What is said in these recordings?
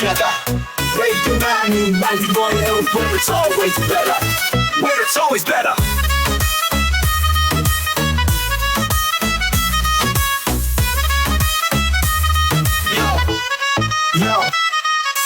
together. Radio Manu 91 where it's always better. Where it's always better. Yo,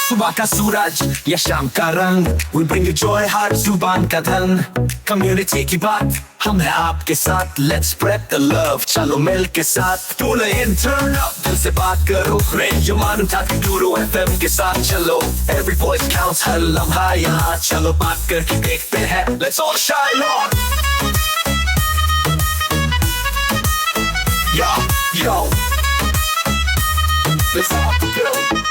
सुबह का सूरज या शाम का रंग, we bring you joy हर जुबान का धन। Community की बात हम है आपके साथ, let's spread the love, चलो मिल के साथ। Tune in, turn up, दिल से बात करो, Radio Manu 92 FM के साथ चलो। Every voice counts, हर लम्हा यहाँ, चलो बात करके देखते हैं, let's all shine on। Yo, let's all go।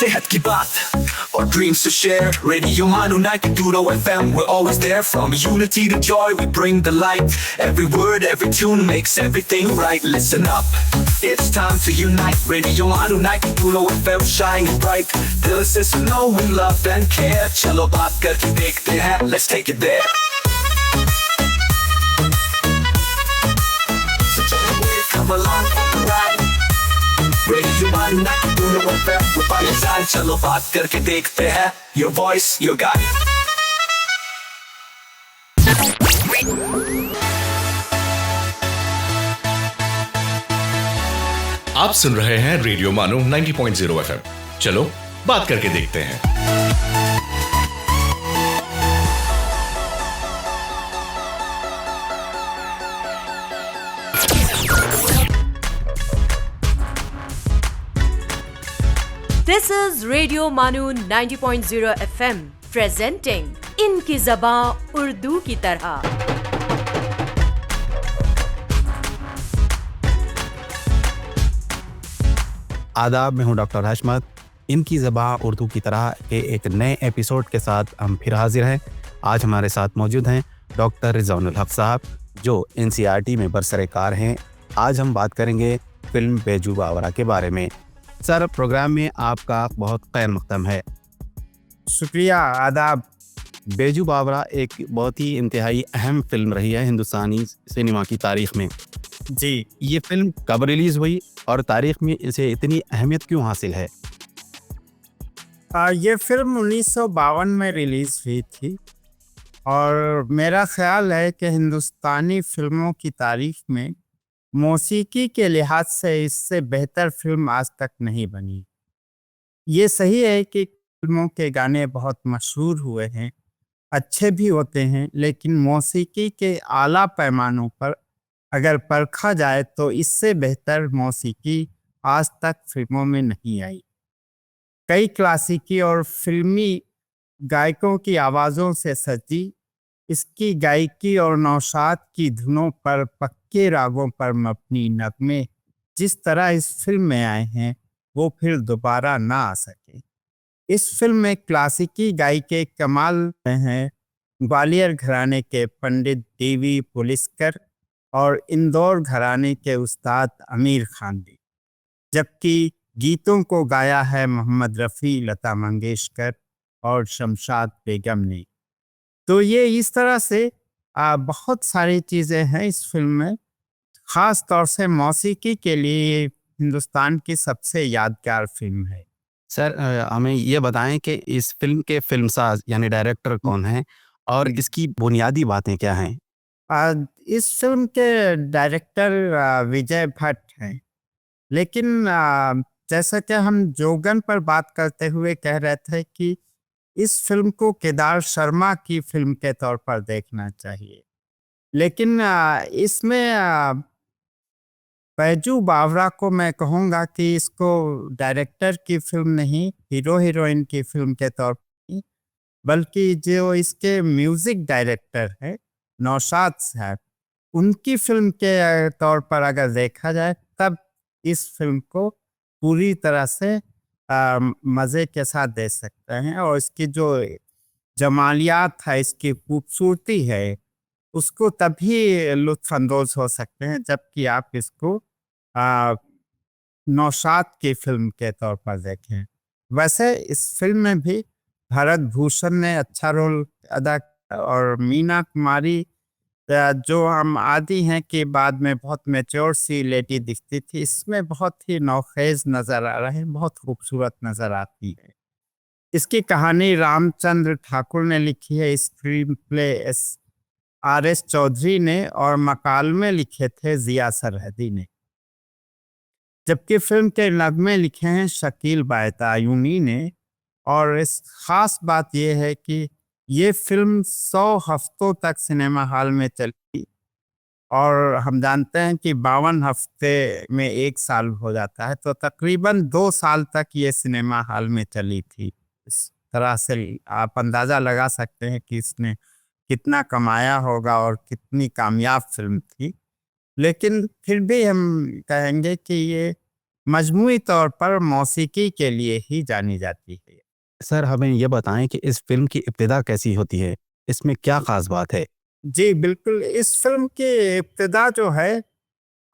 सेहत की बात और dreams to share, Radio Manu 92 FM, we're always there. From unity to joy, we bring the light. Every word, every tune makes everything right. Listen up, it's time to unite. Radio Manu 92 FM, shining bright. दिल से सुनो, we love and care. चलो बात करके देखते हैं, let's take it there. So come along for the ride. Radio Manu 92 FM, we're by your side. चलो बात करके देखते हैं, your voice, your guide. आप सुन रहे हैं रेडियो मानो 90.0 FM। चलो बात करके देखते हैं। This is Radio Manu 90.0 FM presenting इनकी ज़बां उर्दू की तरह। आदाब, मैं हूं डॉक्टर हशमत। इनकी ज़बां उर्दू की तरह के एक नए एपिसोड के साथ हम फिर हाजिर हैं। आज हमारे साथ मौजूद हैं डॉक्टर रिजवानुल हक साहब, जो NCERT में बरसर-ए-कार हैं। आज हम बात करेंगे फिल्म बैजू बावरा के बारे में। सर, प्रोग्राम में आपका बहुत खैर मक़दम है। शुक्रिया, आदाब। बैजू बावरा एक बहुत ही इंतहाई अहम फिल्म रही है हिंदुस्तानी सिनेमा की तारीख़ में। जी, ये फिल्म कब रिलीज़ हुई और तारीख़ में इसे इतनी अहमियत क्यों हासिल है? ये फिल्म 1952 में रिलीज़ हुई थी और मेरा ख़्याल है कि हिंदुस्तानी फ़िल्मों की तारीख़ में मौसीकी के लिहाज से इससे बेहतर फिल्म आज तक नहीं बनी। ये सही है कि फिल्मों के गाने बहुत मशहूर हुए हैं, अच्छे भी होते हैं, लेकिन मौसीकी के आला पैमानों पर अगर परखा जाए तो इससे बेहतर मौसीकी आज तक फिल्मों में नहीं आई। कई क्लासिकी और फिल्मी गायकों की आवाज़ों से सजी इसकी गायकी और नौशाद की धुनों पर पक्के रागों पर मबनी नगमे जिस तरह इस फिल्म में आए हैं, वो फिर दोबारा ना आ सके। इस फिल्म में क्लासिकी गायके कमाल में हैं ग्वालियर घराने के पंडित देवी पुलिस्कर और इंदौर घराने के उस्ताद अमीर खान ने, जबकि गीतों को गाया है मोहम्मद रफ़ी, लता मंगेशकर और शमशाद बेगम ने। तो ये इस तरह से बहुत सारी चीज़ें हैं इस फिल्म में। ख़ास तौर से मौसीकी के लिए ये हिंदुस्तान की सबसे यादगार फिल्म है। सर, हमें ये बताएं कि इस फिल्म के फिल्मसाज यानी डायरेक्टर कौन हैं और इसकी बुनियादी बातें क्या हैं? इस फिल्म के डायरेक्टर विजय भट्ट हैं, लेकिन जैसा कि हम जोगन पर बात करते हुए कह रहे थे कि इस फिल्म को केदार शर्मा की फिल्म के तौर पर देखना चाहिए, लेकिन इसमें बैजू बावरा को मैं कहूँगा कि इसको डायरेक्टर की फिल्म नहीं, हीरो हीरोइन की फिल्म के तौर पर, बल्कि जो इसके म्यूज़िक डायरेक्टर हैं नौशाद साहब, उनकी फिल्म के तौर पर अगर देखा जाए तब इस फिल्म को पूरी तरह से मज़े के साथ देख सकते हैं। और इसकी जो जमालियात है, इसकी खूबसूरती है, उसको तभी लुत्फ़अंदोज़ हो सकते हैं जबकि आप इसको नौशाद की फिल्म के तौर पर देखें। वैसे इस फिल्म में भी भरत भूषण ने अच्छा रोल अदा किया और मीना कुमारी जो हम आदी हैं कि बाद में बहुत मैच्योर सी लेडी दिखती थी, इसमें बहुत ही नौखेज नजर आ रहे हैं, बहुत खूबसूरत नजर आती है। इसकी कहानी रामचंद्र ठाकुर ने लिखी है, स्क्रीन प्ले RS चौधरी ने, और मकालमे लिखे थे जिया सरहदी ने। जबकि फिल्म के नगमे लिखे हैं शकील बायतायूनी ने। और इस खास बात यह है कि ये फिल्म 100 हफ्तों तक सिनेमा हॉल में चली, और हम जानते हैं कि 52 हफ्ते में 1 साल हो जाता है, तो तकरीबन 2 साल तक ये सिनेमा हॉल में चली थी। इस तरह से आप अंदाजा लगा सकते हैं कि इसने कितना कमाया होगा और कितनी कामयाब फिल्म थी। लेकिन फिर भी हम कहेंगे कि ये मजमूई तौर पर मौसीकी के लिए ही जानी जाती है। सर, हमें ये बताएं कि इस फिल्म की इब्तिदा कैसी होती है? इसमें क्या खास बात है? जी बिल्कुल, इस फिल्म की इब्तिदा जो है,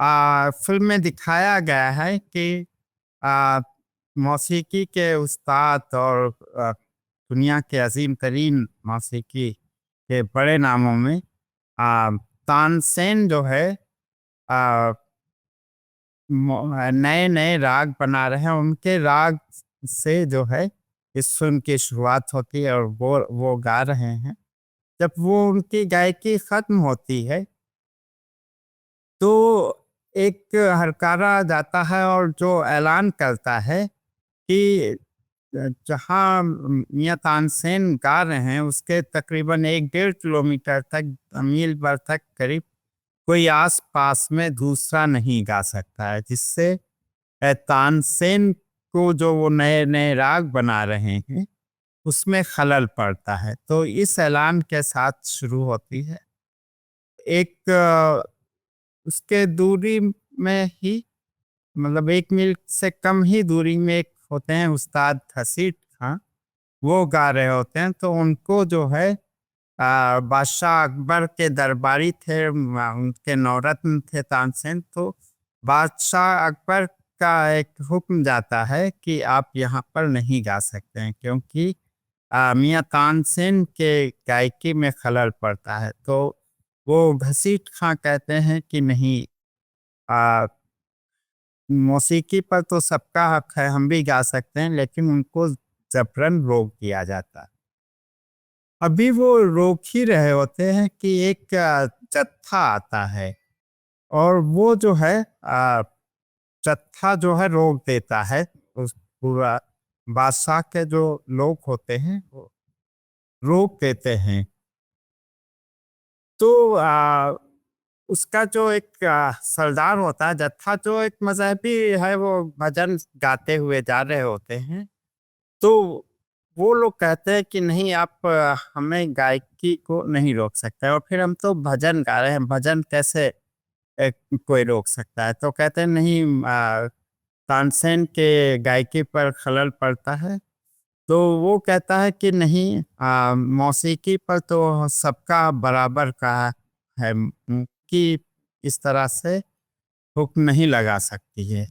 फिल्म में दिखाया गया है कि आ, मौसीकी के उस्ताद और दुनिया के अजीम तरीन मौसीकी के बड़े नामों में तानसेन जो है नए नए राग बना रहे हैं। उनके राग से जो है इस फिल्म की शुरुआत होती है, और वो गा रहे हैं। जब वो उनकी गायकी खत्म होती है तो एक हरकारा जाता है और जो ऐलान करता है कि जहाँ मियां तानसेन गा रहे हैं उसके तकरीबन 1-1.5 किलोमीटर तक, मील भर तक करीब, कोई आस पास में दूसरा नहीं गा सकता है, जिससे तानसेन को जो वो नए नए राग बना रहे हैं उसमें खलल पड़ता है। तो इस ऐलान के साथ शुरू होती है। एक उसके दूरी में ही, मतलब 1 मील से कम ही दूरी में एक होते हैं उस्ताद हसीट खां, वो गा रहे होते हैं। तो उनको जो है बादशाह अकबर के दरबारी थे, उनके नौरत्न थे तानसेन। तो बादशाह अकबर का एक हुक्म जाता है कि आप यहाँ पर नहीं गा सकते हैं, क्योंकि मियां तानसेन के गायकी में खलल पड़ता है। तो वो घसीट खां कहते हैं कि नहीं, आ, मौसीकी पर तो सबका हक है, हम भी गा सकते हैं, लेकिन उनको जबरन रोक दिया जाता है। अभी वो रोक ही रहे होते हैं कि एक जत्था आता है, और वो जो है जत्था जो है रोक देता है। उस पूरा बादशाह के जो लोग होते हैं वो रोक देते हैं। तो उसका जो एक सरदार होता है, जत्था जो एक मजहबी है, वो भजन गाते हुए जा रहे होते हैं। तो वो लोग कहते हैं कि नहीं, आप हमें गायकी को नहीं रोक सकते, और फिर हम तो भजन गा रहे हैं, भजन कैसे कोई रोक सकता है? तो कहते हैं नहीं, तानसेन के गायकी पर खलल पड़ता है। तो वो कहता है कि नहीं, मौसीकी पर तो सबका बराबर का है, कि इस तरह से हुक्म नहीं लगा सकती है।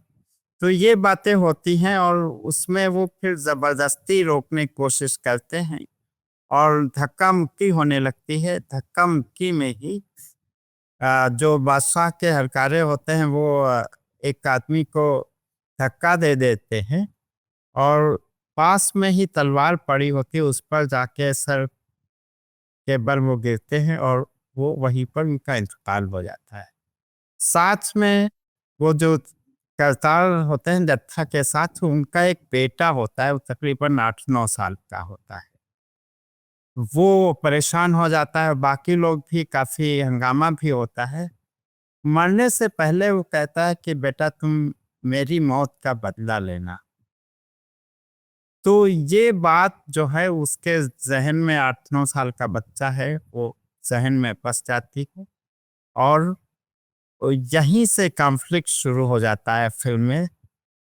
तो ये बातें होती हैं, और उसमें वो फिर जबरदस्ती रोकने की कोशिश करते हैं, और धक्का मुक्की होने लगती है। धक्का मुक्की में ही जो बादशाह के हरकारे होते हैं वो एक आदमी को धक्का दे देते हैं, और पास में ही तलवार पड़ी होती है, उस पर जाके सर के बल वो गिरते हैं, और वो वहीं पर उनका इंतकाल हो जाता है। साथ में वो जो करतार होते हैं जत्था के साथ, उनका एक बेटा होता है, वो तकरीबन 8-9 साल का होता है। वो परेशान हो जाता है, बाकी लोग भी, काफी हंगामा भी होता है। मरने से पहले वो कहता है कि बेटा, तुम मेरी मौत का बदला लेना। तो ये बात जो है उसके जहन में, 8-9 साल का बच्चा है, वो जहन में बस जाती है, और यहीं से कॉन्फ्लिक्ट शुरू हो जाता है। फिल्म में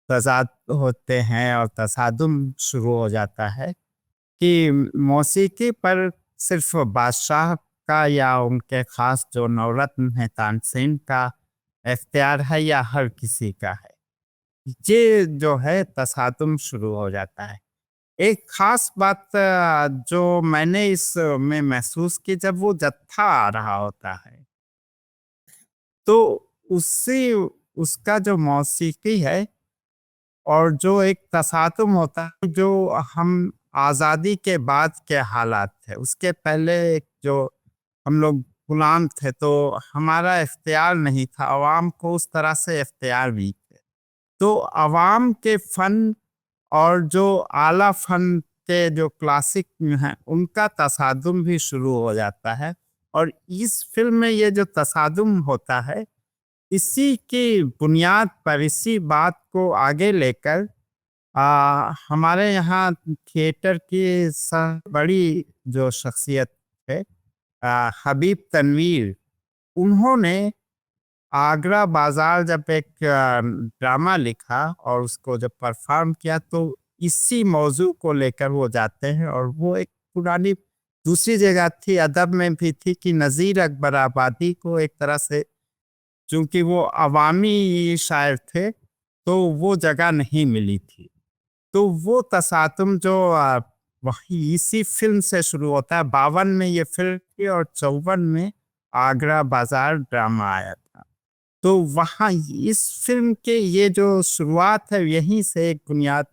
तजाद होते हैं और तसादुम शुरू हो जाता है कि मौसीकी पर सिर्फ बादशाह का या उनके खास जो नौरत्न है तानसेन का इख्तियार है, या हर किसी का है। ये जो है तसादुम शुरू हो जाता है। एक खास बात जो मैंने इस में महसूस की, जब वो जत्था आ रहा होता है तो उससे उसका जो मौसीकी है और जो एक तसातुम होता है, जो हम आज़ादी के बाद के हालात थे, उसके पहले एक जो हम लोग गुलाम थे तो हमारा इख्तियार नहीं था, अवाम को उस तरह से इख्तियार भी थे। तो अवाम के फ़न और जो आला फ़न के जो क्लासिक हैं उनका तसादुम भी शुरू हो जाता है। और इस फिल्म में ये जो तसादुम होता है, इसी की बुनियाद पर, इसी बात को आगे लेकर हमारे यहाँ थिएटर की बड़ी जो शख्सियत है हबीब तनवीर, उन्होंने आगरा बाजार जब एक ड्रामा लिखा और उसको जब परफॉर्म किया तो इसी मौजू को लेकर वो जाते हैं। और वो एक पुरानी दूसरी जगह थी, अदब में भी थी, कि नज़ीर अकबर आबादी को एक तरह से, चूँकि वो अवामी शायर थे तो वो जगह नहीं मिली थी। तो वो तसातुम जो वही इसी फिल्म से शुरू होता है। 52 में ये फिल्म थी और 54 में आगरा बाजार ड्रामा आया था। तो वहाँ इस फिल्म के ये जो शुरुआत है, यहीं से एक बुनियाद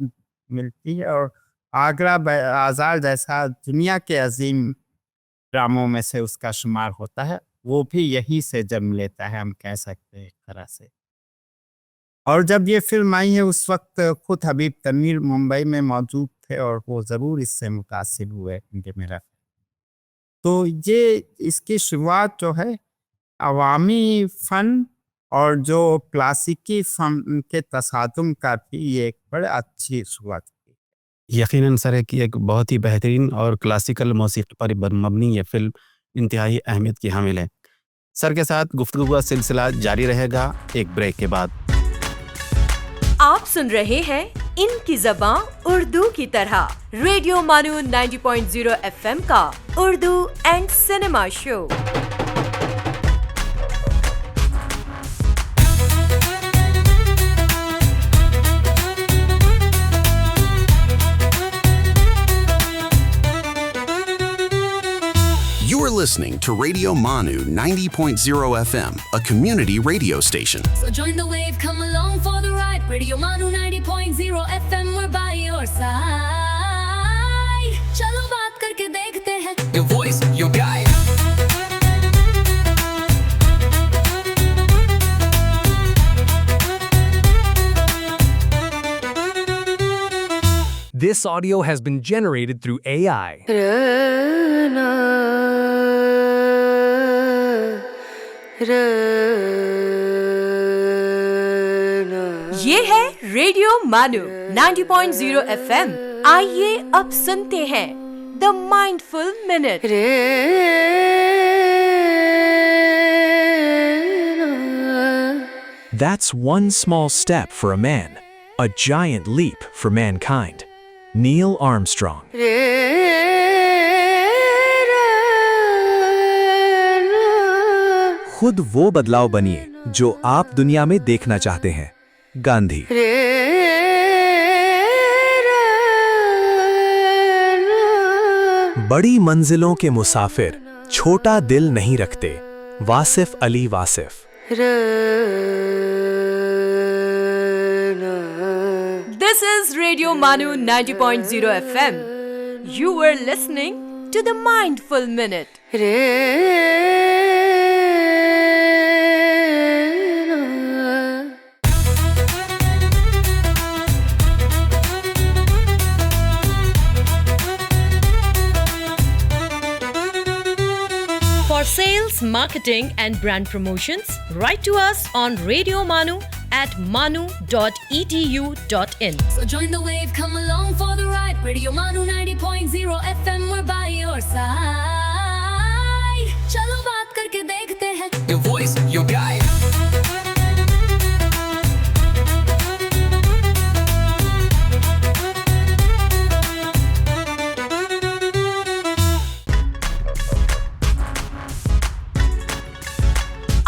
मिलती है। और आगरा बाजार जैसा दुनिया के अजीम ड्रामों में से उसका शुमार होता है, वो भी यहीं से जन्म लेता है, हम कह सकते हैं एक तरह से। और जब ये फिल्म आई है उस वक्त खुद हबीब तनवीर मुंबई में मौजूद थे और वो ज़रूर इससे मुतासिर हुए क्योंकि मेरा, तो ये इसकी शुरुआत जो है अवामी फ़न और जो क्लासिकी फ़न के तसादुम का भी ये एक बड़ी अच्छी शुरुआत थी। यकीनन सर है कि एक बहुत ही बेहतरीन और क्लासिकल मौसीकी पर मबनी ये फिल्म इंतहाई अहमियत की हामिल है। सर के साथ गुफ्तगू का सिलसिला जारी रहेगा एक ब्रेक के बाद। आप सुन रहे हैं इनकी ज़बां उर्दू की तरह रेडियो मानू 90.0 FM का Urdu and cinema show. You are listening to Radio Manu 90.0 FM, a community radio station. So join the wave, come along for the ride. Radio Manu 90.0 FM, we're by your side. चलो बात करके देखते हैं. Your voice, your guide. This audio has been generated through AI. ये है radio MANUU 90.0 FM। आइए अब सुनते हैं the mindful minute. That's one small step for a man, a giant leap for mankind. Neil Armstrong. खुद वो बदलाव बनिए जो आप दुनिया में देखना चाहते हैं। गांधी। बड़ी मंजिलों के मुसाफिर छोटा दिल नहीं रखते। Wasif Ali Wasif. This is Radio Manu 90.0 FM. You were listening to the Mindful Minute. For sales, marketing and brand promotions, write to us on Radio Manu at manu.edu.in. So join the wave, come along for the ride. Radio Manu 90.0 FM, we're by your side. चलो बात करके देखते हैं. Your voice, your guide.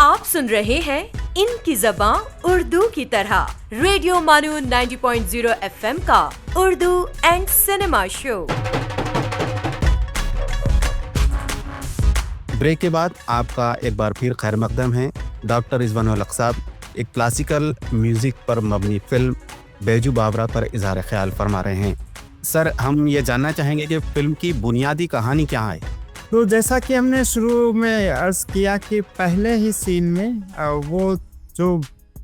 आप सुन रहे हैं इनकी ज़बां उर्दू की तरह रेडियो मानू 90.0 FM का Urdu and cinema show. Break के बाद आपका एक बार फिर खैर मकदम है डॉक्टर रिजवानुल हक साहब एक क्लासिकल म्यूज़िक पर मबनी फिल्म बैजू बावरा पर इजहार ख्याल फरमा रहे हैं। सर, हम ये जानना चाहेंगे कि फ़िल्म की बुनियादी कहानी क्या है? तो जैसा कि हमने शुरू में अर्ज़ किया कि पहले ही सीन में वो जो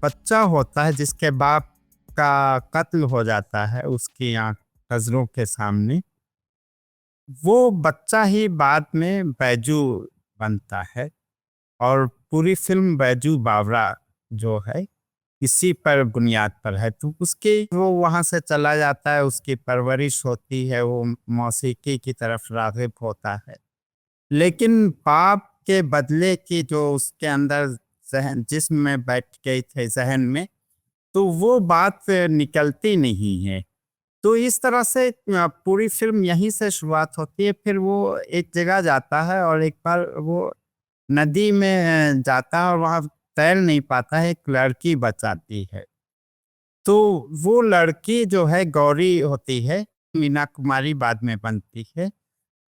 बच्चा होता है जिसके बाप का कत्ल हो जाता है उसकी नज़रों के सामने, वो बच्चा ही बाद में बैजू बनता है और पूरी फिल्म बैजू बावरा जो है इसी पर बुनियाद पर है। तो उसके वो वहाँ से चला जाता है, उसकी परवरिश होती है, वो मौसीकी की तरफ राग़िब होता है, लेकिन पाप के बदले की जो उसके अंदर ज़हन जिस्म में बैठ गई थे ज़हन में, तो वो बात निकलती नहीं है। तो इस तरह से पूरी फिल्म यहीं से शुरुआत होती है। फिर वो एक जगह जाता है और एक बार वो नदी में जाता है और वहाँ तैर नहीं पाता है, एक लड़की बचाती है। तो वो लड़की जो है गौरी होती है, मीना कुमारी बाद में बनती है।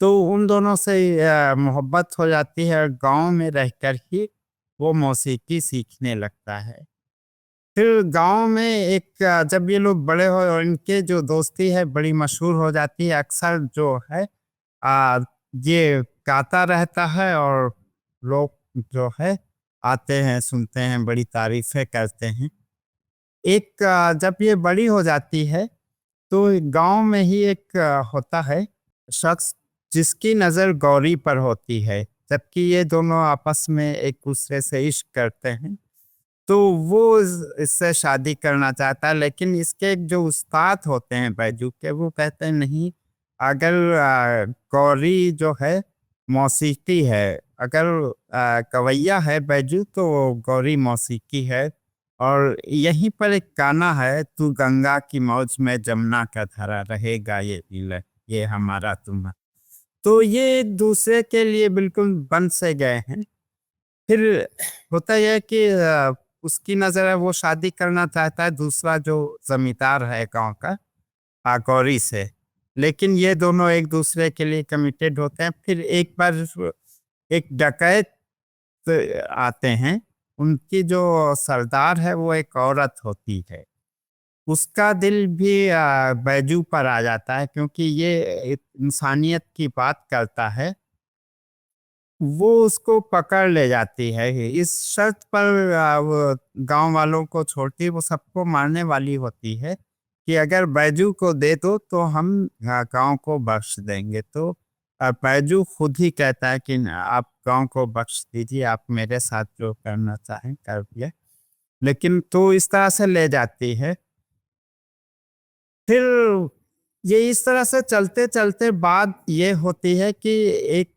तो उन दोनों से मोहब्बत हो जाती है और गाँव में रहकर ही वो मौसीकी सीखने लगता है। फिर गाँव में एक जब ये लोग बड़े हो और इनके जो दोस्ती है बड़ी मशहूर हो जाती है, अक्सर जो है ये गाता रहता है और लोग जो है आते हैं, सुनते हैं, बड़ी तारीफ़ें करते हैं। एक जब ये बड़ी हो जाती है तो गांव में ही एक होता है शख्स जिसकी नज़र गौरी पर होती है, जबकि ये दोनों आपस में एक दूसरे से इश्क करते हैं। तो वो इससे शादी करना चाहता है, लेकिन इसके एक जो उस्ताद होते हैं बैजू के, वो कहते हैं नहीं, अगर गौरी जो है मौसीकी है, अगर कवैया है बैजू तो गौरी मौसीकी है। और यहीं पर एक गाना है, तू गंगा की मौज में जमुना का धारा रहेगा ये दिल ये हमारा तुम्हारा। तो ये एक दूसरे के लिए बिल्कुल बन से गए हैं। फिर होता यह है कि उसकी नज़र है वो शादी करना चाहता है दूसरा जो जमींदार है गांव का, गौरी से, लेकिन ये दोनों एक दूसरे के लिए कमिटेड होते हैं। फिर एक बार एक डकैत आते हैं, उनकी जो सरदार है वो एक औरत होती है, उसका दिल भी बैजू पर आ जाता है क्योंकि ये एक इंसानियत की बात करता है। वो उसको पकड़ ले जाती है इस शर्त पर वो गांव वालों को छोड़ती, वो सबको मारने वाली होती है कि अगर बैजू को दे दो तो हम गांव को बख्श देंगे। तो बैजू खुद ही कहता है कि आप गांव को बख्श दीजिए, आप मेरे साथ जो करना चाहें करिए, लेकिन तो इस तरह से ले जाती है। फिर ये इस तरह से चलते चलते बात ये होती है कि एक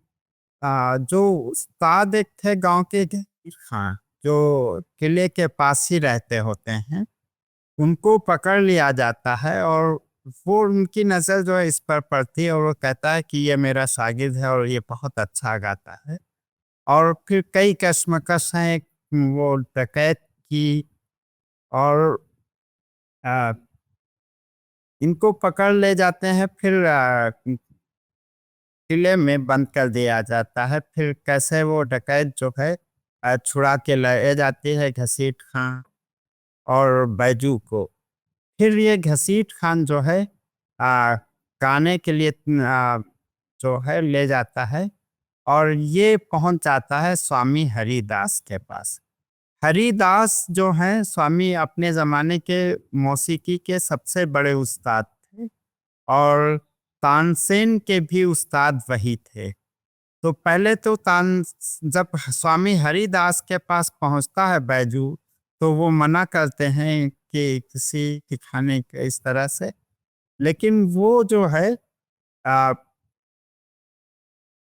जो उस्ताद एक थे गांव के, हाँ, जो किले के पास ही रहते होते हैं, उनको पकड़ लिया जाता है और वो उनकी नज़र जो है इस पर पड़ती है और वो कहता है कि ये मेरा शागिर्द है और ये बहुत अच्छा गाता है। और फिर कई कश्मकश हैं, एक वो डकैत की, और इनको पकड़ ले जाते हैं, फिर किले में बंद कर दिया जाता है। फिर कैसे वो डकैत जो है छुड़ा के ले जाती है घसीट खान और बैजू को। फिर ये घसीट खान जो है गाने के लिए जो है ले जाता है और ये पहुंच जाता है स्वामी हरिदास के पास। हरिदास जो हैं स्वामी अपने ज़माने के मौसीकी के सबसे बड़े उस्ताद थे और तानसेन के भी उस्ताद वही थे। तो पहले तो जब स्वामी हरिदास के पास पहुंचता है बैजू, तो वो मना करते हैं कि किसी दिखाने के इस तरह से, लेकिन वो जो है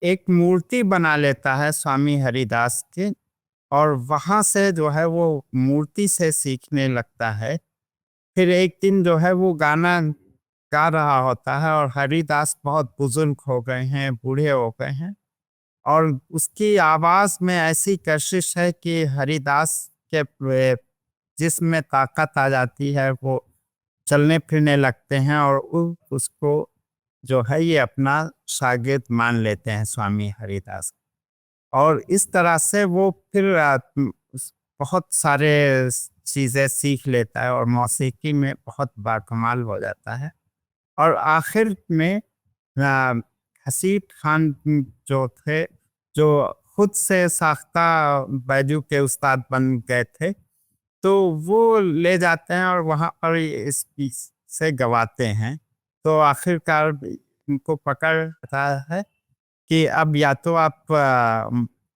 एक मूर्ति बना लेता है स्वामी हरिदास के और वहाँ से जो है वो मूर्ति से सीखने लगता है। फिर एक दिन जो है वो गाना गा रहा होता है और हरिदास बहुत बुजुर्ग हो गए हैं, बूढ़े हो गए हैं, और उसकी आवाज़ में ऐसी कशिश है कि हरिदास के जिस्म में ताकत आ जाती है, वो चलने फिरने लगते हैं और उसको जो है ये अपना शागिर्द मान लेते हैं स्वामी हरिदास। और इस तरह से वो फिर बहुत सारे चीज़ें सीख लेता है और मौसीकी में बहुत बाकमाल हो जाता है। और आखिर में हसीब खान जो थे, जो खुद से साख्ता बैजू के उस्ताद बन गए थे, तो वो ले जाते हैं और वहाँ पर इस पीस से गवाते हैं। तो आखिरकार इनको पकड़ता है कि अब या तो आप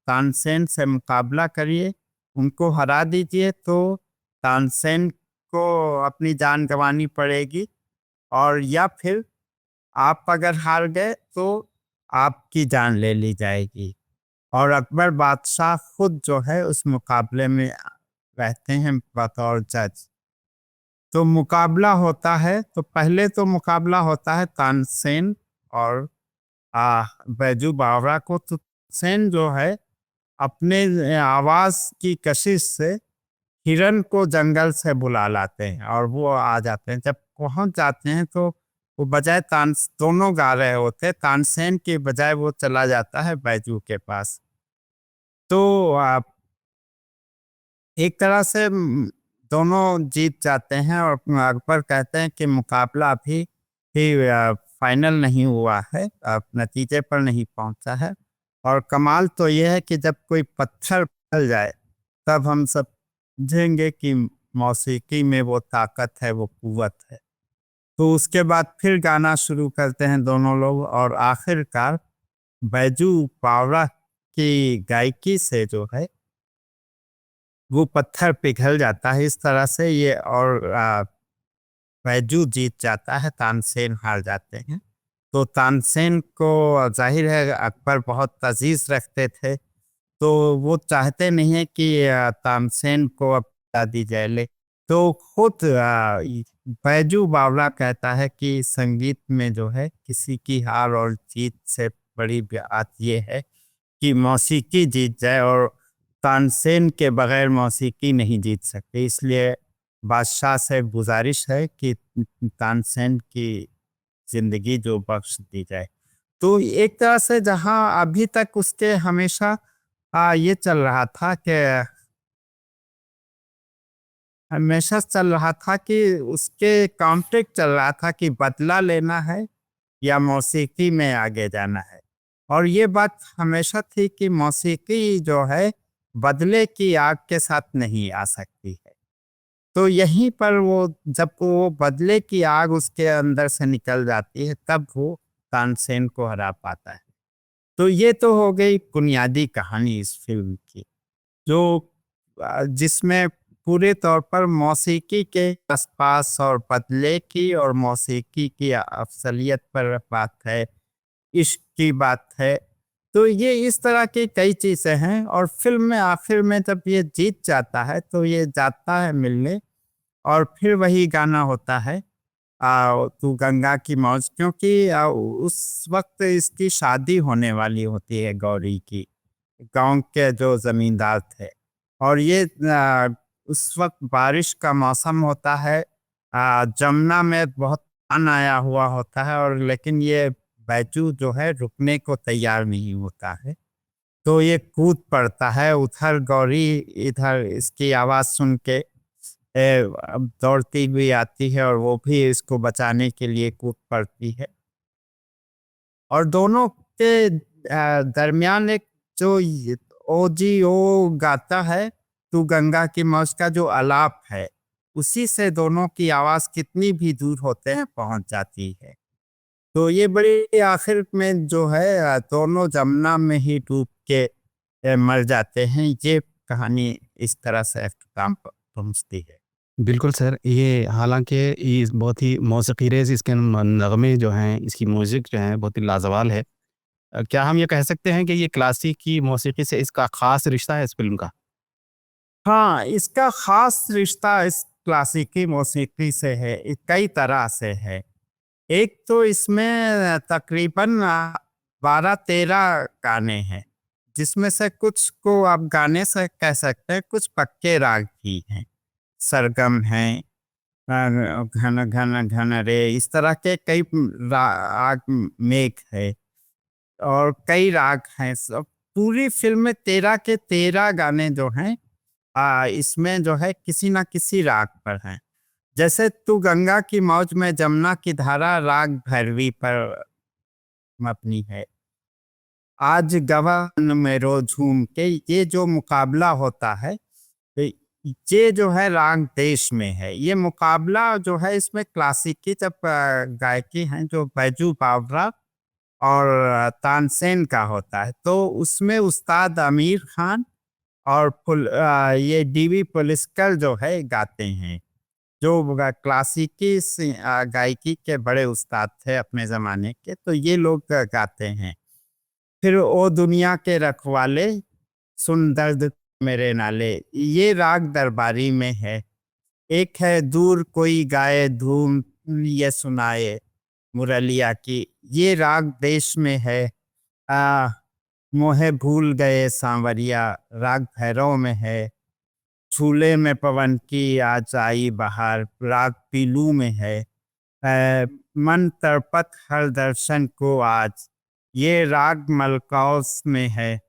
तानसेन से मुकाबला करिए, उनको हरा दीजिए, तो तानसेन को अपनी जान गंवानी पड़ेगी, और या फिर आप अगर हार गए तो आपकी जान ले ली जाएगी। और अकबर बादशाह खुद जो है उस मुकाबले में रहते हैं बतौर जज। तो मुकाबला होता है, तो पहले तो मुकाबला होता है तानसेन और बैजू बावरा को। तो तानसेन जो है अपने आवाज की कशिश से हिरन को जंगल से बुला लाते हैं और वो आ जाते हैं। जब पहुंच जाते हैं तो वो बजाय दोनों गा रहे होते, तानसेन के बजाय वो चला जाता है बैजू के पास। तो एक तरह से दोनों जीत जाते हैं और अकबर कहते हैं कि मुकाबला अभी भी फाइनल नहीं हुआ है, नतीजे पर नहीं पहुंचा है। और कमाल तो यह है कि जब कोई पत्थर पिघल जाए तब हम सब समझेंगे कि मौसीकी में वो ताकत है, वो कुव्वत है। तो उसके बाद फिर गाना शुरू करते हैं दोनों लोग, और आखिरकार बैजू बावरा की गायकी से जो है वो पत्थर पिघल जाता है इस तरह से ये, और बैजू जीत जाता है, तानसेन हार जाते हैं। तो तानसेन को जाहिर है अकबर बहुत अजीज रखते थे, तो वो चाहते नहीं है कि तानसेन को अब दी जाए। ले तो खुद बैजू बावरा कहता है कि संगीत में जो है किसी की हार और जीत से बड़ी बात ये है कि मौसीकी जीत जाए, और तानसेन के बगैर मौसीकी नहीं जीत सकती। इसलिए बादशाह से गुजारिश है कि तानसेन की जिंदगी जो बख्श दी जाए। तो एक तरह से जहां अभी तक उसके हमेशा ये चल रहा था कि उसके कॉन्फ्लिक्ट चल रहा था कि बदला लेना है या मौसीकी में आगे जाना है। और ये बात हमेशा थी कि मौसीकी जो है बदले की आग के साथ नहीं आ सकती है। तो यहीं पर वो जब वो बदले की आग उसके अंदर से निकल जाती है तब वो तानसेन को हरा पाता है। तो ये तो हो गई बुनियादी कहानी इस फिल्म की, जो जिसमें पूरे तौर पर मौसीकी के आसपास और बदले की और मौसीकी की अफसलियत पर बात है, इश्क की बात है। तो ये इस तरह की कई चीज़ें हैं, और फिल्म में आखिर में जब ये जीत जाता है तो ये जाता है मिलने, और फिर वही गाना होता है तू गंगा की मौज, क्योंकि उस वक्त इसकी शादी होने वाली होती है गौरी की, गांव के जो जमींदार थे। और ये उस वक्त बारिश का मौसम होता है, जमुना में बहुत पानी आया हुआ होता है, और लेकिन ये बैजू जो है रुकने को तैयार नहीं होता है। तो ये कूद पड़ता है उधर, गौरी इधर इसकी आवाज़ सुन के दौड़ती हुई आती है और वो भी इसको बचाने के लिए कूद पड़ती है। और दोनों के दरमियान एक जो ओ जी ओ गाता है, तू गंगा की मौज का जो आलाप है, उसी से दोनों की आवाज़ कितनी भी दूर होते हैं पहुंच जाती है। तो ये बड़ी आखिर में जो है दोनों जमुना में ही डूब के मर जाते हैं। ये कहानी इस तरह से अख्ताम पर पहुंचती है। बिल्कुल सर, ये हालांकि ये बहुत ही मौसीक़ी-रेज़ इसके नगमे जो हैं, इसकी म्यूज़िक जो है बहुत ही लाजवाब है। क्या हम ये कह सकते हैं कि ये क्लासिकी मौसीकी से इसका ख़ास रिश्ता है इस फ़िल्म का? हाँ, इसका ख़ास रिश्ता इस क्लासिकी मौसीकी से है, कई तरह से है। एक तो इसमें तकरीबन 12-13 गाने हैं, जिसमें से कुछ को आप गाने से कह सकते हैं, कुछ पक्के राग भी हैं। सरगम हैं, घन घन घन रे, इस तरह के कई राग, मेघ है, और कई राग हैं। सब पूरी फिल्म में 13 के 13 गाने जो हैं इसमें जो है किसी ना किसी राग पर है। जैसे तू गंगा की मौज में जमुना की धारा राग भैरवी पर मबनी है। आज गगन में रो झूम के, ये जो मुकाबला होता है, तो ये जो है राग देश में है। ये मुकाबला जो है इसमें क्लासिकी जब गायकी हैं जो बैजू बावरा और तानसेन का होता है, तो उसमें उस्ताद आमिर खान और ये डीवी पुलिस्कर जो है गाते हैं, जो क्लासिकी गायकी के बड़े उस्ताद थे अपने ज़माने के, तो ये लोग गाते हैं। फिर ओ दुनिया के रखवाले सुन दर्द मेरे नाले, ये राग दरबारी में है। एक है दूर कोई गाए धूम ये सुनाए मुरलिया की, ये राग देश में है। आ मोहे भूल गए सांवरिया, राग भैरव में है। झूले में पवन की आज आई बहार, राग पीलू में है। मन तड़पत हर दर्शन को आज, ये राग मलकौस में है।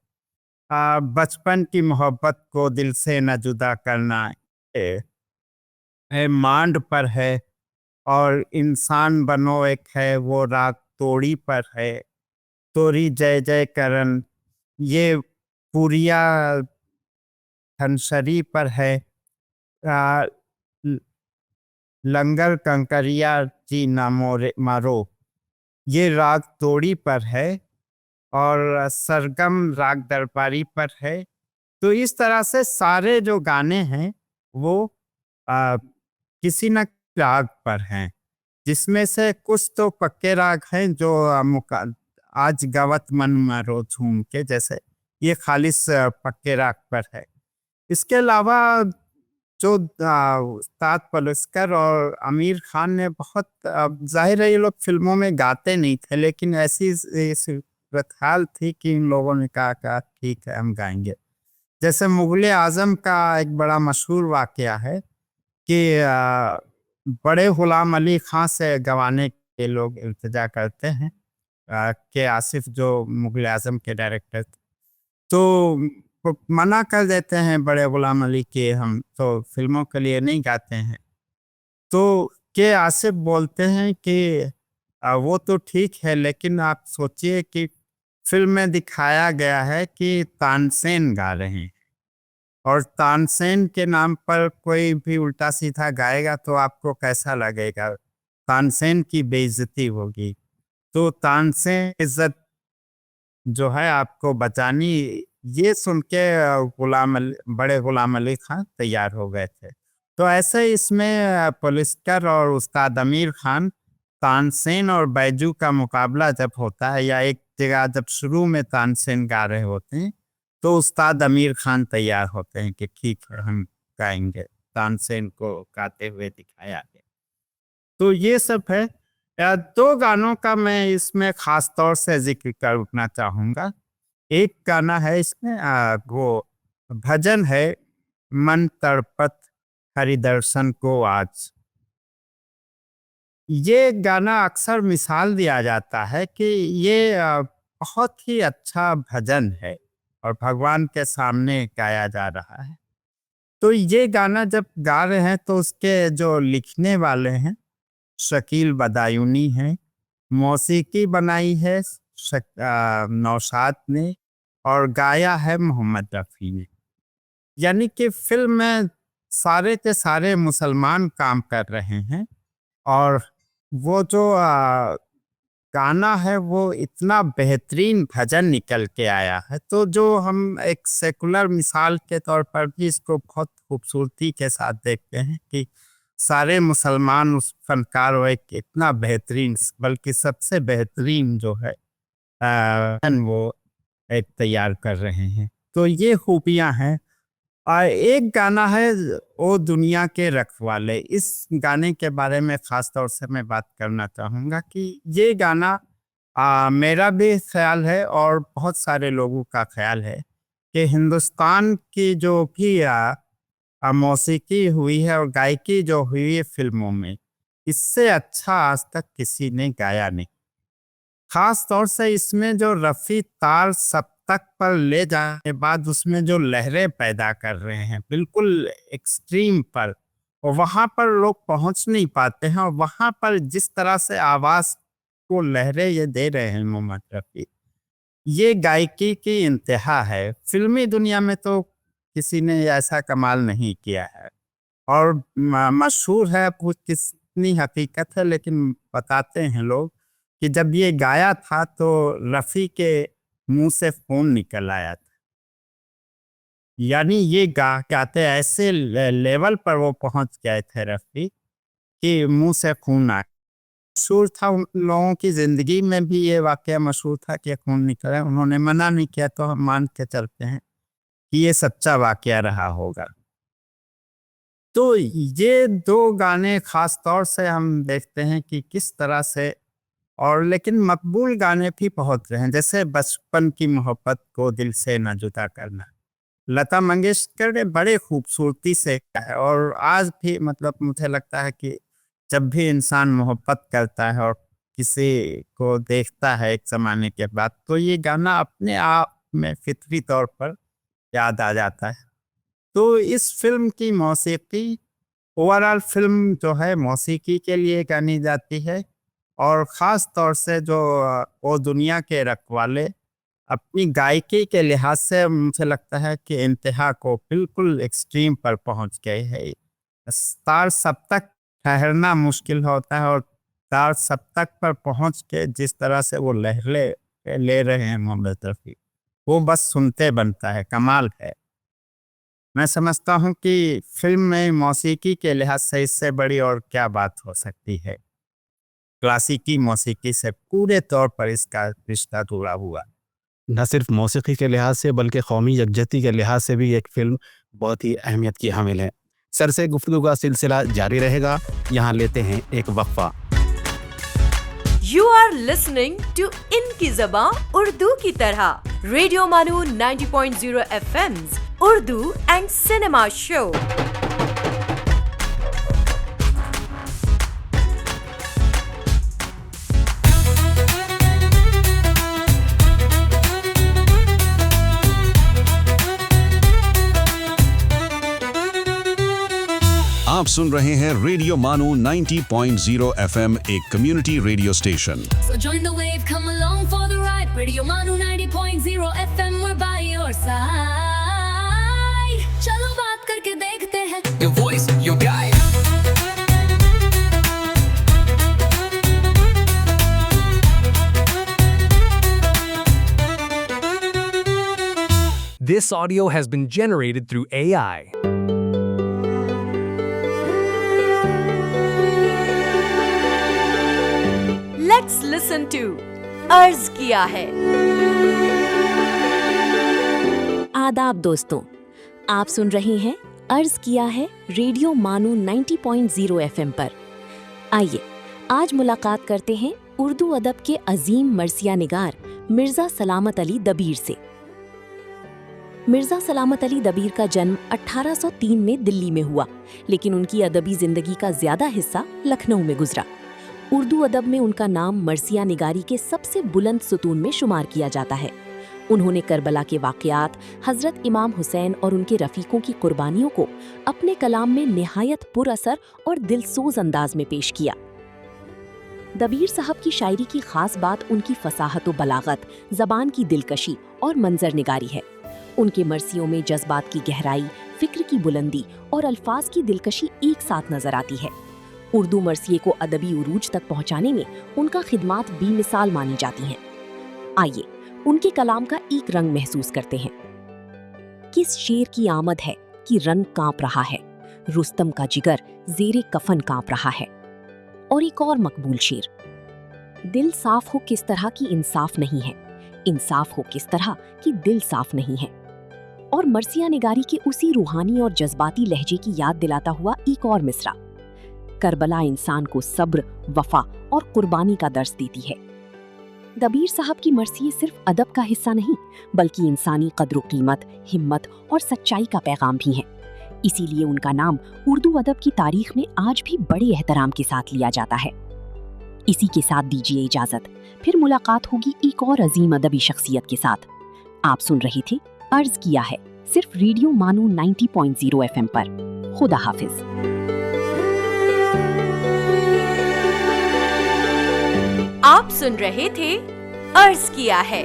बचपन की मोहब्बत को दिल से न जुदा करना, मांड पर है। और इंसान बनो एक है, वो राग तोड़ी पर है। तोरी जय जय करण, ये पुरिया धनसरी पर है। आ, ल- लंगर कंकरिया जी ना मारो, ये राग तोड़ी पर है। और सरगम राग दरबारी पर है। तो इस तरह से सारे जो गाने हैं वो किसी न राग पर हैं, जिसमें से कुछ तो पक्के राग हैं जो आज गावत मन मारो झूम के, जैसे ये खालिस पक्के राग पर है। इसके अलावा जो उस्ताद पुलिस्कर और आमिर खान ने बहुत, जाहिर है ये लोग फिल्मों में गाते नहीं थे, लेकिन ऐसी ख्याल थी कि इन लोगों ने कहा ठीक है हम गाएंगे। जैसे मुगले आजम का एक बड़ा मशहूर वाकया है कि बड़े गुलाम अली खां से गवाने के लोग इल्तिजा करते हैं, के आसिफ जो मुगले आजम के डायरेक्टर थे, तो मना कर देते हैं बड़े गुलाम अली के, हम तो फिल्मों के लिए नहीं गाते हैं। तो के आसिफ बोलते हैं कि वो तो ठीक है, लेकिन आप सोचिए कि फिल्म में दिखाया गया है कि तानसेन गा रहे हैं, और तानसेन के नाम पर कोई भी उल्टा सीधा गाएगा तो आपको कैसा लगेगा? तानसेन की बेइज्जती होगी। तो तानसेन इज्जत जो है आपको बचानी, ये सुन के बड़े गुलाम अली खान तैयार हो गए थे। तो ऐसे इसमें पुलिस्कर और उस्ताद आमिर खान, तानसेन और बैजू का मुकाबला जब होता है, या एक जगह जब शुरू में तानसेन गा रहे होते हैं, तो उस्ताद आमिर खान तैयार होते हैं कि ठीक है हम गाएंगे। तानसेन को गाते हुए दिखाया गया। तो ये सब है। दो गानों का मैं इसमें खास तौर से जिक्र करना चाहूँगा। एक गाना है इसमें, वो भजन है, मन तड़पत हरिदर्शन को आज। ये गाना अक्सर मिसाल दिया जाता है कि ये बहुत ही अच्छा भजन है और भगवान के सामने गाया जा रहा है। तो ये गाना जब गा रहे हैं तो उसके जो लिखने वाले हैं शकील बदायूनी हैं, मौसीकी बनाई है नौशाद ने, और गाया है मोहम्मद रफ़ी ने। यानी कि फिल्म में सारे के सारे मुसलमान काम कर रहे हैं, और वो जो गाना है वो इतना बेहतरीन भजन निकल के आया है। तो जो हम एक सेकुलर मिसाल के तौर पर भी इसको बहुत खूबसूरती के साथ देखते हैं कि सारे मुसलमान उस फनकार वो एक इतना बेहतरीन, बल्कि सबसे बेहतरीन जो है वो एक तैयार कर रहे हैं। तो ये खूबियां हैं। एक गाना है ओ दुनिया के रखवाले, इस गाने के बारे में ख़ास तौर से मैं बात करना चाहूँगा कि ये गाना मेरा भी ख्याल है और बहुत सारे लोगों का ख्याल है कि हिंदुस्तान की जो भी मौसीकी हुई है और गायकी जो हुई है फिल्मों में, इससे अच्छा आज तक किसी ने गाया नहीं। ख़ास तौर से इसमें जो रफ़ी ताल सप्तक तक पर ले जाने के बाद उसमें जो लहरें पैदा कर रहे हैं बिल्कुल एक्सट्रीम पर, और वहाँ पर लोग पहुँच नहीं पाते हैं, और वहाँ पर जिस तरह से आवाज़ को लहरें ये दे रहे हैं मोहम्मद रफ़ी, ये गायकी की इंतहा है। फिल्मी दुनिया में तो किसी ने ऐसा कमाल नहीं किया है, और मशहूर है, कुछ कितनी हकीकत है लेकिन बताते हैं लोग कि जब ये गाया था तो रफ़ी के मुंह से खून निकल आया था। यानी ये गाते ऐसे लेवल पर वो पहुंच गए थे रफ़ी कि मुंह से खून आया। मशहूर था, उन लोगों की ज़िंदगी में भी ये वाक़या मशहूर था कि खून निकला। उन्होंने मना नहीं किया, तो हम मान के चलते हैं कि ये सच्चा वाक़या रहा होगा। तो ये दो गाने ख़ास तौर से हम देखते हैं कि किस तरह से, और लेकिन मकबूल गाने भी बहुत रहे हैं, जैसे बचपन की मोहब्बत को दिल से न जुदा करना, लता मंगेशकर ने बड़े खूबसूरती से गाया है। और आज भी मतलब मुझे लगता है कि जब भी इंसान मोहब्बत करता है और किसी को देखता है एक ज़माने के बाद, तो ये गाना अपने आप में फितरी तौर पर याद आ जाता है। तो इस फिल्म की मौसीकी, ओवरऑल फिल्म जो है मौसीकी के लिए गानी जाती है, और ख़ास तौर से जो ओ दुनिया के रखवाले अपनी गायकी के लिहाज से मुझे लगता है कि इंतहा को बिल्कुल एक्सट्रीम पर पहुंच गए हैं। तार सब तक ठहरना मुश्किल होता है, और तार सब तक पर पहुंच के जिस तरह से वो लहरें ले रहे हैं मोहम्मद रफ़ी, वो बस सुनते बनता है, कमाल है। मैं समझता हूँ कि फिल्म में मौसीकी के लिहाज से इससे बड़ी और क्या बात हो सकती है। क्लासिकी मौसीकी से पूरे तौर पर इसका रिश्ता जुड़ा हुआ। न सिर्फ मौसीकी के लिहाज से बल्कि कौमी यकजहती के लिहाज से भी एक फिल्म बहुत ही अहमियत की हामिल है। सर से गुफ्तगू का सिलसिला जारी रहेगा, यहाँ लेते हैं एक वक्फा। You are listening to इनकी ज़बां उर्दू की तरह, radio MANUU 90.0 FM's Urdu and cinema show. आप सुन रहे हैं रेडियो मानो 90.0 FM, एक community radio station. So join the wave, come along for the ride. Radio Manu 90.0 FM, we're by your side. चलो बात करके देखते हैं. Your voice, your guide. This audio has been generated through AI. Let's listen to अर्ज किया है। आदाब दोस्तों, आप सुन रहे हैं अर्ज किया है रेडियो मानू 90.0 FM पर। आइए आज मुलाकात करते हैं उर्दू अदब के अजीम मरसिया निगार मिर्ज़ा सलामत अली दबीर से। मिर्ज़ा सलामत अली दबीर का जन्म 1803 में दिल्ली में हुआ, लेकिन उनकी अदबी जिंदगी का ज्यादा हिस्सा लखनऊ में गुजरा। उर्दू अदब में उनका नाम मरसिया निगारी के सबसे बुलंद सुतून में शुमार किया जाता है। उन्होंने करबला के वाक़यात, हज़रत इमाम हुसैन और उनके रफ़ीकों की कुर्बानियों को अपने कलाम में निहायत पुरअसर और दिलसोज अंदाज में पेश किया। दबीर साहब की शायरी की खास बात उनकी फसाहत व बलागत, ज़बान की दिलकशी और मंजर निगारी है। उनके मरसियों में जज्बात की गहराई, फ़िक्र की बुलंदी और अल्फाज की दिलकशी एक साथ नजर आती है। उर्दू मरसिये को अदबी उरूज तक पहुंचाने में उनका खिदमात बेमिसाल मानी जाती हैं। आइए उनके कलाम का एक रंग महसूस करते हैं। किस शेर की आमद है कि रंग कांप रहा है, रुस्तम का जिगर ज़ेरे कफन कांप रहा है। और एक और मकबूल शेर, दिल साफ हो किस तरह की इंसाफ नहीं है, इंसाफ हो किस तरह की दिल साफ नहीं है। और मरसिया निगारी के उसी रूहानी और जज्बाती लहजे की याद दिलाता हुआ एक और मिसरा, करबला इंसान को सब्र, वफा और कुर्बानी का दर्स देती है। दबीर साहब की मरसिये सिर्फ अदब का हिस्सा नहीं, बल्कि इंसानी कद्र कीमत, हिम्मत और सच्चाई का पैगाम भी हैं। इसीलिए उनका नाम उर्दू अदब की तारीख में आज भी बड़े एहतराम के साथ लिया जाता है। इसी के साथ दीजिए इजाजत, फिर मुलाकात होगी एक और अजीम अदबी शख्सियत के साथ। आप सुन रही थी अर्ज किया है सिर्फ रेडियो मानो 90.0 एफएम पर। खुदा हाफिज। आप सुन रहे थे अर्ज किया है।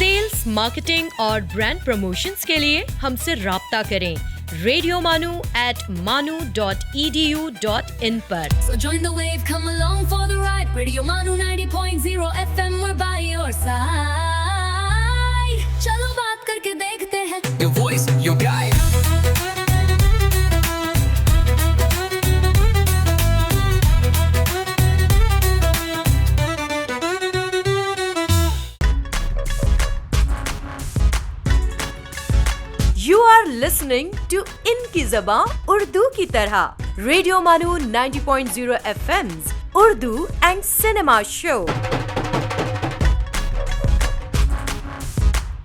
सेल्स, मार्केटिंग और ब्रांड प्रमोशंस के लिए हमसे राब्ता करें radiomanu@manu.edu.in पर। So join the wave, come along for the ride. Radio Manu 90.0 FM, we're by your side. चलो बात करके देखते हैं। Your voice, your guide. You are listening to इनकी ज़बां उर्दू की तरह radio MANUU 90.0 FM's Urdu and cinema show.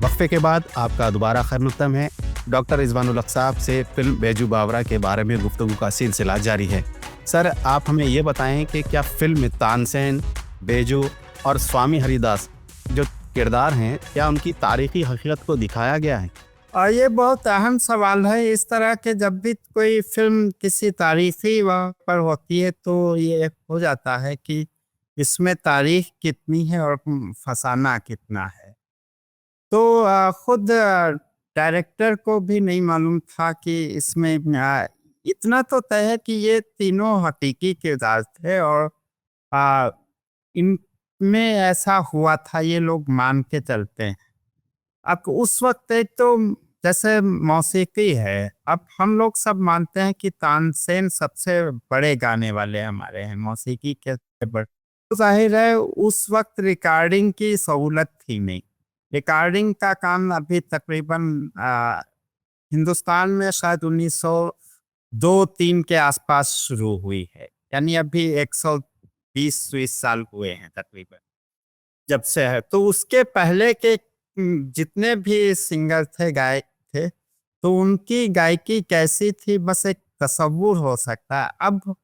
वक्फे के बाद आपका दोबारा खैर-मक़दम है। डॉक्टर रिजवानुल हक साहब से फिल्म बैजू बावरा के बारे में गुफ्तगू का सिलसिला जारी है। सर, आप हमें ये बताएं कि क्या फिल्म में तानसेन, बैजू और स्वामी हरिदास जो किरदार हैं, क्या उनकी तारीखी हकीकत को दिखाया गया है? और ये बहुत अहम सवाल है। इस तरह के जब भी कोई फिल्म किसी तारीखी पर होती है तो ये हो जाता है कि इसमें तारीख कितनी है और फसाना कितना है। तो खुद डायरेक्टर को भी नहीं मालूम था कि इसमें इतना तो तय है कि ये तीनों हकीकी किरदार थे और इनमें ऐसा हुआ था, ये लोग मान के चलते हैं। अब उस वक्त एक तो जैसे मौसीकी है, अब हम लोग सब मानते हैं कि तानसेन सबसे बड़े गाने वाले हमारे हैं मौसीकी के बड़े। तो जाहिर है उस वक्त रिकॉर्डिंग की सहूलत थी नहीं। रिकॉर्डिंग का काम अभी तकरीबन हिंदुस्तान में शायद 1902-3 के आसपास शुरू हुई है, यानी अभी 120 साल हुए हैं तकरीबन जब से है। तो उसके पहले के जितने भी सिंगर थे, गायक थे, तो उनकी गायकी कैसी थी बस एक तसव्वुर हो सकता है। अब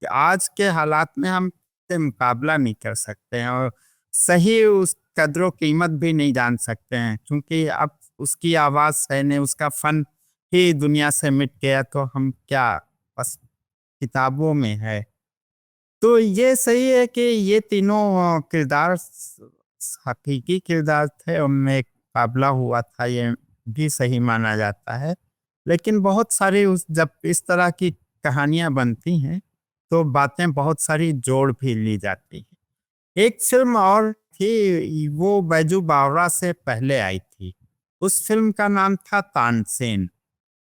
आज के हालात में हम से मुकाबला नहीं कर सकते हैं और सही उस कदर कीमत भी नहीं जान सकते हैं, क्योंकि अब उसकी आवाज़ है नहीं, उसका फ़न ही दुनिया से मिट गया, तो हम क्या, बस किताबों में है। तो ये सही है कि ये तीनों किरदार हकीकी किरदार थे, उनमें एक मुकाबला हुआ था, ये भी सही माना जाता है। लेकिन बहुत सारी जब इस तरह की कहानियाँ बनती हैं तो बातें बहुत सारी जोड़ भी ली जाती हैं। एक फिल्म और थी, वो बैजू बावरा से पहले आई थी, उस फिल्म का नाम था तानसेन।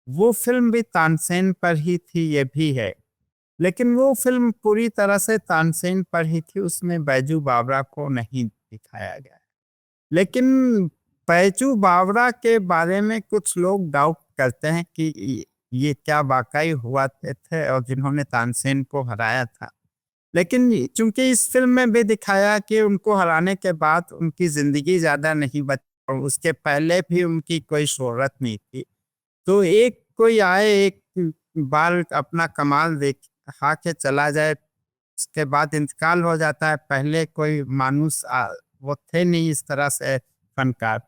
वो फिल्म भी तानसेन पर ही थी, ये भी है, लेकिन वो फिल्म पूरी तरह से तानसेन पर ही थी, उसमें बैजू बावरा को नहीं दिखाया गया। लेकिन बैजू बावरा के बारे में कुछ लोग डाउट करते हैं कि ये क्या वाकई हुआ थे और जिन्होंने तानसेन को हराया था। लेकिन चूंकि इस फिल्म में भी दिखाया कि उनको हराने के बाद उनकी ज़िंदगी ज़्यादा नहीं बची और उसके पहले भी उनकी कोई शोहरत नहीं थी, तो एक कोई आए, एक बार अपना कमाल दिखा के चला जाए, उसके बाद इंतकाल हो जाता है। पहले कोई मानुस वो थे नहीं इस तरह से फनकार।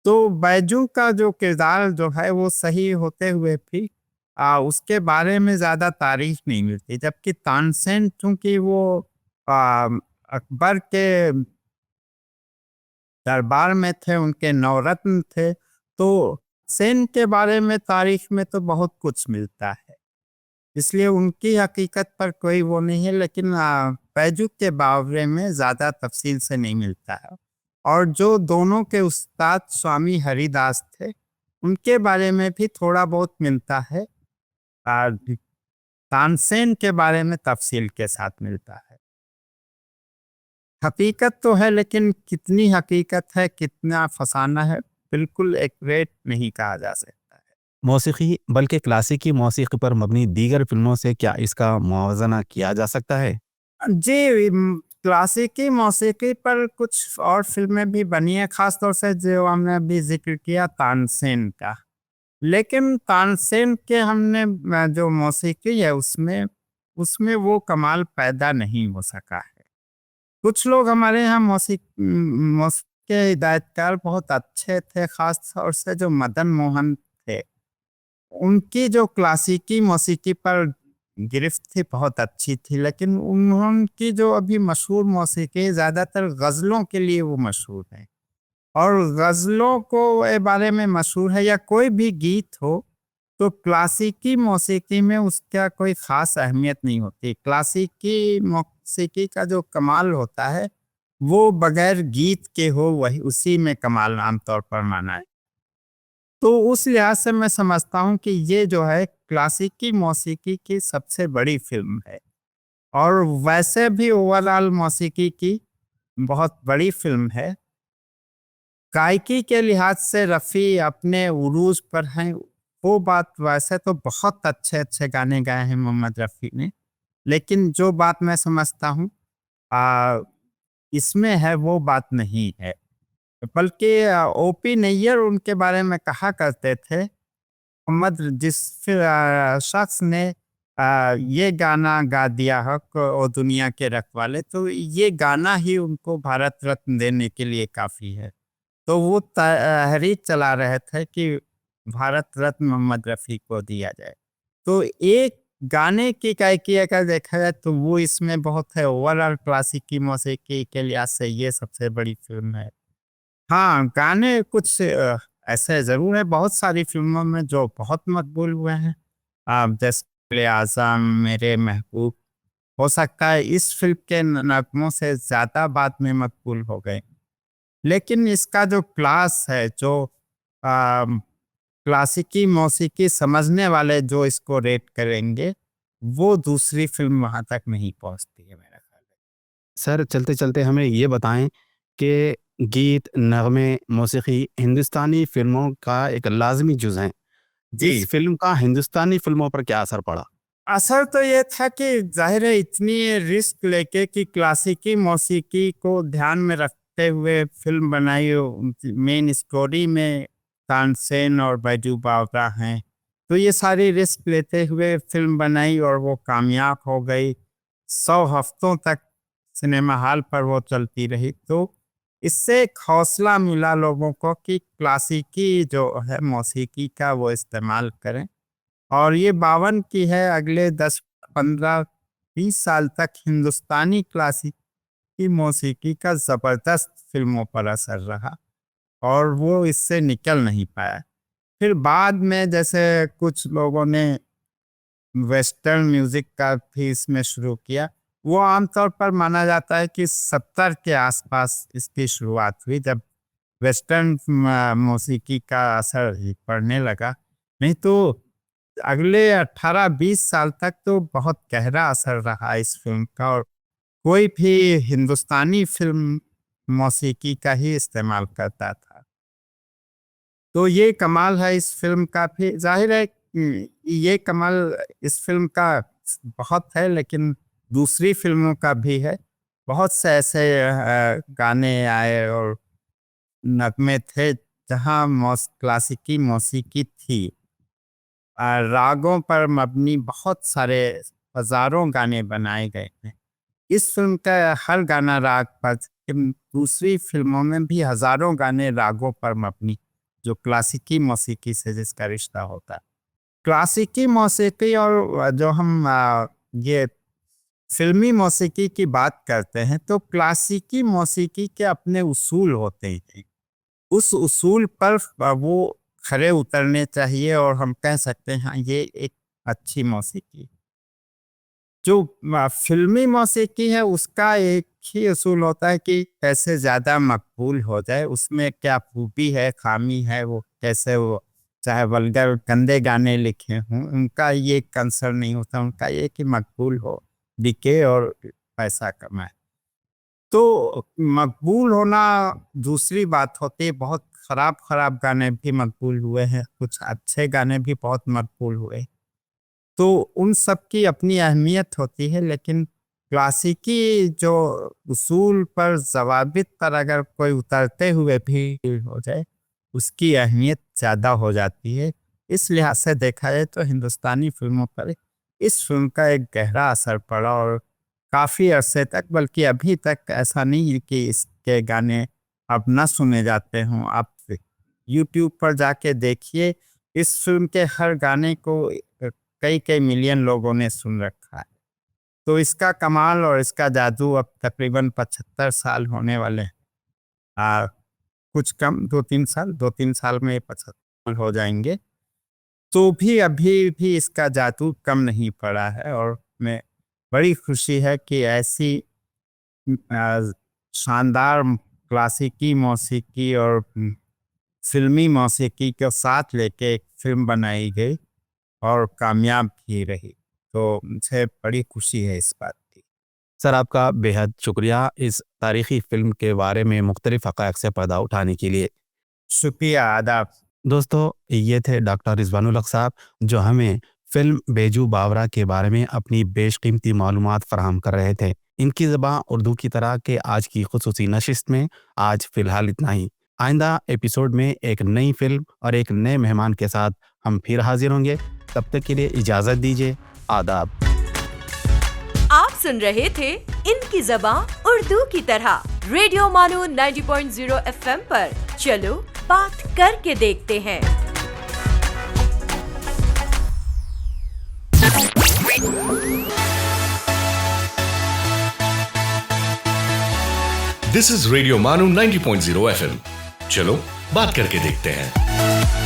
तो बैजू का जो किरदार जो है वो सही होते हुए भी उसके बारे में ज़्यादा तारीफ नहीं मिलती, जबकि तानसेन चूँकि वो अकबर के दरबार में थे, उनके नवरत्न थे, तो सेन के बारे में तारीख में तो बहुत कुछ मिलता है, इसलिए उनकी हकीकत पर कोई वो नहीं है। लेकिन बैजू के बारे में ज़्यादा तफसील से नहीं मिलता है। और जो दोनों के उस्ताद स्वामी हरिदास थे, उनके बारे में भी थोड़ा बहुत मिलता है, तानसेन के बारे में तफसील के साथ मिलता है। हकीकत तो है, लेकिन कितनी हकीकत है, कितना फसाना है, बिल्कुल एक्यूरेट नहीं कहा जा सकता है। मौसीकी बल्कि क्लासिकी मौसीकी पर मबनी दीगर फिल्मों से क्या इसका मुआवजना किया जा सकता है? जी, क्लासिकी मौसीकी पर कुछ और फिल्में भी बनी है, खास तौर से जो हमने अभी जिक्र किया तानसेन का। लेकिन तानसेन के हमने जो मौसीकी है उसमें उसमें वो कमाल पैदा नहीं हो सका है। कुछ लोग हमारे यहाँ मौसीकी के हिदायतकार बहुत अच्छे थे, खास तौर से जो मदन मोहन थे। उनकी जो क्लासिकी मौसीकी पर गिरफ्त थी बहुत अच्छी थी, लेकिन उनकी जो अभी मशहूर मौसीकी ज़्यादातर गज़लों के लिए वो मशहूर है। और गज़लों को के बारे में मशहूर है, या कोई भी गीत हो तो क्लासिकी मौसीकी में उसका कोई ख़ास अहमियत नहीं होती। क्लासिकी मौसीकी का जो कमाल होता है वो बगैर गीत के हो, वही उसी में कमाल आमतौर पर माना है। तो उस लिहाज से मैं समझता हूँ कि ये जो है क्लासिकी मौसीकी की सबसे बड़ी फिल्म है, और वैसे भी ओवरऑल मौसीकी की बहुत बड़ी फिल्म है। गायकी के लिहाज से रफ़ी अपने उरूज पर हैं, वो बात वैसे तो बहुत अच्छे अच्छे गाने गाए हैं मोहम्मद रफ़ी ने, लेकिन जो बात मैं समझता हूँ इसमें है वो बात नहीं है। बल्कि ओपी नैयर उनके बारे में कहा करते थे, शख्स ने ये गाना गा दिया हक और दुनिया के रखवाले, तो ये गाना ही उनको भारत रत्न देने के लिए काफ़ी है। तो वो तहरीक चला रहे थे कि भारत रत्न मोहम्मद रफ़ी को दिया जाए। तो एक गाने की गायकी अगर देखा जाए तो वो इसमें बहुत है। ओवरऑल क्लासिकी मौसीकी के लिहाज से ये सबसे बड़ी फिल्म है। हाँ, गाने कुछ ऐसे ज़रूर है बहुत सारी फ़िल्मों में जो बहुत मकबूल हुए हैं। जैसे आज़म, मेरे महबूब, हो सकता है इस फ़िल्म के नगमों से ज़्यादा बाद में मकबूल हो गए। लेकिन इसका जो क्लास है, जो क्लासिकी मौसीकी समझने वाले जो इसको रेट करेंगे, वो दूसरी फ़िल्म वहाँ तक नहीं पहुँचती है मेरा ख़्याल है। सर चलते चलते हमें ये बताएं कि गीत, नगमे, मौसीकी हिंदुस्तानी फिल्मों का एक लाजमी जुज़ हैं। जी। इस फिल्म का हिंदुस्तानी फिल्मों पर क्या असर पड़ा? असर तो ये था कि ज़ाहिर है इतनी रिस्क लेके कि क्लासिकी मौसीकी को ध्यान में रखते हुए फिल्म बनाई। मेन स्टोरी में तानसेन और बैजू बावरा हैं, तो ये सारी रिस्क लेते हुए फिल्म बनाई और वो कामयाब हो गई। 100 हफ्तों तक सिनेमा हॉल पर वो चलती रही। तो इससे एक हौसला मिला लोगों को कि क्लासिकी जो है मौसीकी का वो इस्तेमाल करें। और ये 52 की है, अगले 10, 15, 20 साल तक हिंदुस्तानी क्लासिकी मौसीकी का ज़बरदस्त फिल्मों पर असर रहा और वो इससे निकल नहीं पाया। फिर बाद में जैसे कुछ लोगों ने वेस्टर्न म्यूज़िक का भी इसमें शुरू किया, वो आमतौर पर माना जाता है कि 70 के आसपास इसकी शुरुआत हुई, जब वेस्टर्न मौसीकी का असर पड़ने लगा। नहीं तो अगले 18-20 साल तक तो बहुत गहरा असर रहा इस फिल्म का, और कोई भी हिंदुस्तानी फिल्म मौसीकी का ही इस्तेमाल करता था। तो ये कमाल है इस फिल्म का भी। ज़ाहिर है ये कमाल इस फिल्म का बहुत है, लेकिन दूसरी फिल्मों का भी है। बहुत से ऐसे गाने आए और नगमे थे जहाँ क्लासिकी मौसीकी थी। रागों पर मबनी बहुत सारे हज़ारों गाने बनाए गए हैं। इस फिल्म का हर गाना राग पर, दूसरी फिल्मों में भी हज़ारों गाने रागों पर मबनी, जो क्लासिकी मौसीकी से जिसका रिश्ता होता है। क्लासिकी मौसीकी और जो हम ये फिल्मी मौसीकी की बात करते हैं, तो क्लासिकी मौसीकी के अपने उसूल होते हैं। उस उसूल पर वो खरे उतरने चाहिए और हम कह सकते हैं हाँ, ये एक अच्छी मौसीकी। जो फिल्मी मौसीकी है उसका एक ही उसूल होता है कि कैसे ज़्यादा मकबूल हो जाए, उसमें क्या खूबी है, खामी है, वो कैसे, वो चाहे वल्गर गंदे गाने लिखे हों, उनका ये कंसर्न नहीं होता। उनका ये कि मकबूल हो, बिके और पैसा कमाए। तो मकबूल होना दूसरी बात होती है। बहुत ख़राब गाने भी मकबूल हुए हैं, कुछ अच्छे गाने भी बहुत मकबूल हुए। तो उन सब की अपनी अहमियत होती है, लेकिन क्लासिकी जो उसूल पर ज़वाबित पर अगर कोई उतरते हुए भी हो जाए, उसकी अहमियत ज़्यादा हो जाती है। इस लिहाज से देखा जाए तो हिंदुस्तानी फिल्मों पर इस फिल्म का एक गहरा असर पड़ा और काफ़ी अरसे तक, बल्कि अभी तक ऐसा नहीं है कि इसके गाने अब ना सुने जाते हों। आप यूट्यूब पर जाके देखिए, इस फिल्म के हर गाने को कई कई मिलियन लोगों ने सुन रखा है। तो इसका कमाल और इसका जादू अब तकरीबन 75 साल होने वाले हैं। कुछ कम 2-3 साल में 75 हो जाएंगे। तो भी अभी भी इसका जादू कम नहीं पड़ा है और मैं बड़ी खुशी है कि ऐसी शानदार क्लासिकी मौसीकी और फिल्मी मौसीकी के साथ लेके एक फिल्म बनाई गई और कामयाब भी रही। तो मुझे बड़ी खुशी है इस बात की। सर, आपका बेहद शुक्रिया इस तारीखी फिल्म के बारे में मुख्तलिफ हक़ाइक़ से पर्दा उठाने के लिए। शुक्रिया, आदाब। दोस्तों, ये थे डॉक्टर रिजवानुल हक साहब, जो हमें फिल्म बेजू बावरा के बारे में अपनी बेशकीमती मालूमात फराहम कर रहे थे। इनकी ज़बान उर्दू की तरह के आज की खुसूसी नशिस्त में आज फ़िलहाल इतना ही। आइंदा एपिसोड में एक नई फिल्म और एक नए मेहमान के साथ हम फिर हाजिर होंगे। तब तक के लिए इजाज़त दीजिए। आदाब। आप सुन रहे थे इनकी ज़बान उर्दू की तरह रेडियो मानो 90.0 FM पर। चलो बात करके देखते हैं। दिस इज रेडियो मानो 90.0 FM। चलो बात करके देखते हैं।